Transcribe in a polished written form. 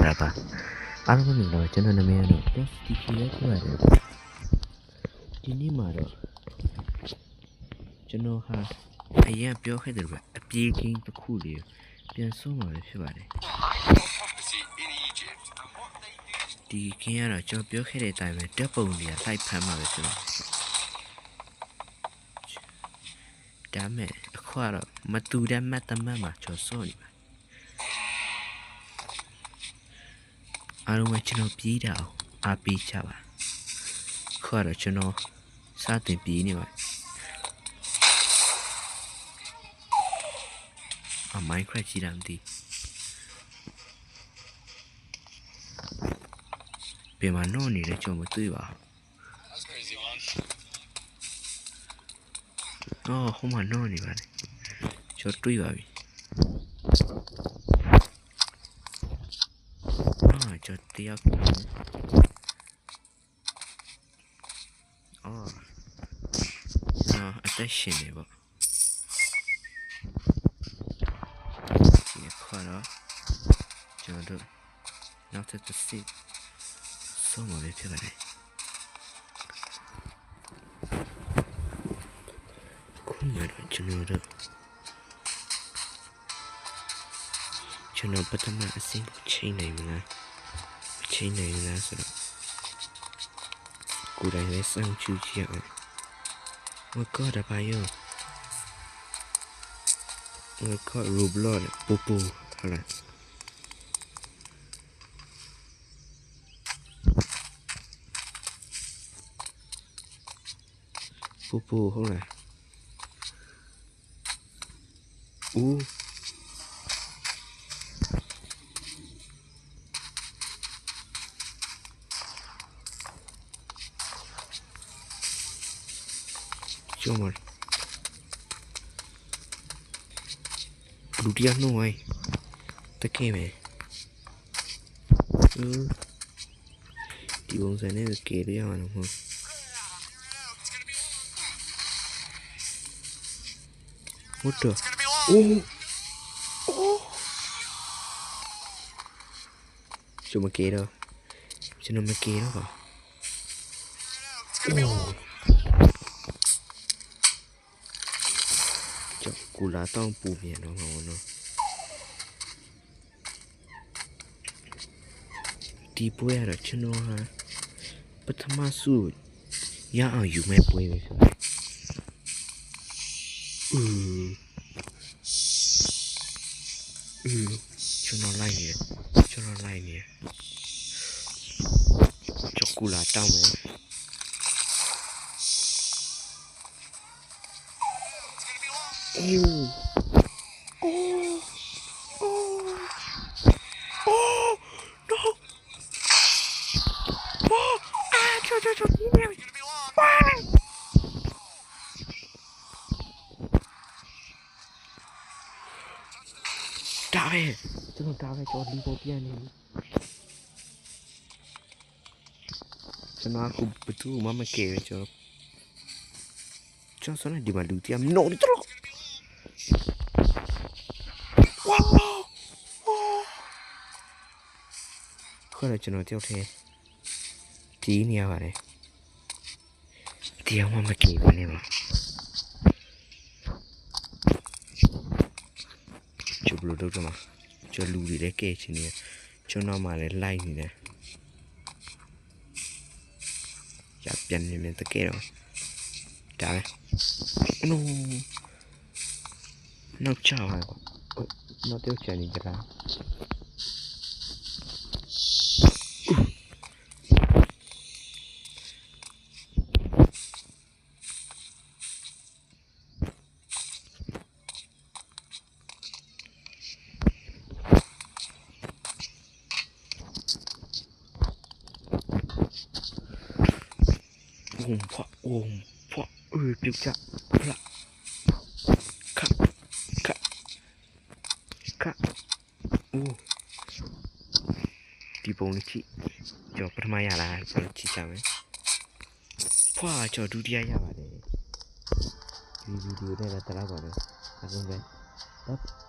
ပါအားလုံးမင်္ဂလာပါကျွန်တော်နာမည်ကတော့ PSTK ရဲ့ပြောရတယ်ဒီနေ့မှာတော့ကျွန်တော်ဟာအရင်ပြောခဲ့တယ်ဗျအပြေးကင်းတစ်ခုလေးပြန်ဆုံးมาပဲဖြစ်ပါတယ်ဒီကင်းကတော့ကျွန်တော်ပြောခဲ့တဲ့အတိုင်းပဲတက်ပုံတွေကလိုက်ဖမ်းมาပဲဆိုတော့ဒါမဲ့အခုကတော့မတူတဲ့မတ်တမတ်မှာကျွန်တော်စောနေပါအားလုံးကကျွန်တော်ပြေးတာအောင်အားပေးကြပါခုကတော့ကျွန်တော်စတင်ပြေးနေပါMinecraft ကြီးတာမသိပြန်မနှောနေတယ်ကျွန်တော်မတွေ့ပါဟိုမှာနှောနေပါတယ်ကျွန်တော်တွေ့ပါပြီကျွန်တော်တရားအသက်ရှင်နေပါကျွန်တော်နောက်ထပ်တစ်စစ်ဆုံးမလေးဖြစ်ပါတယ်ခုမှတော့ကျွန်တော်ပထမအစင်းကိုချိန်နိုင်မလားချိန်နိုင်လားဆိုတော့ကိုယ်တိုင်လည်းစောင့်ကြည့်ကြည့်အောင်我搞的吧哟我搞 Roblox ปูปู好了ปูปู好了ကျမလူတရားနှုတ်ဝိုင်းတကယ်ပဲဒီပုံစံနဲ့ကြည့်ရအောင်မဟုတ်ဟုတ်တော့ကျွန်မကြည့်တော့မကြည့်တော့ပါကူလာတောင်းပူပြန်တော့ဟောနော်ဒီပွဲရတော့ကျွန်တော်ဟာပထမဆုရအောင်ယူမဲ့ပွဲပဲဆိုတော့ကျွန်တော်လိုက်နေတယ်ကျွန်ကူလာတောင်းမယ်ဒါပဲကျွန်တော်ဒါပဲကြော်ဒီပေါ်ပြန်နေကျွန်တော်ကဘသူမှမကဲကျွန်တော်စနေဒီမှာလူတရားနိုးတော့ဝါခေါ်ကျွန်တော်တယောက်ထဲဒီနေရပါတယ်တရားမှမကဲဘူးနေပါကျဘလို့တော့မှာကျလူတွေလည်းကဲချင်နေကျွန်တော်မှလည်းလိုက်နေတယ်ရပြန်နေမယ်တကယ်တော့ဒါပဲနောက်ချပါနောက်တော့ချန်နေကြလားပြုတ်ချဖလားခဒီပုံလေးကြည့်ကျွန်တော်ပထမရလာကျွန်တော်ကြည့်ကြမယ်ဖွာကျွန်တော်ဒုတိယရပါတယ်ဒီဗီဒီယိုနဲ့တော့တလားပါပဲအဆုံးပဲ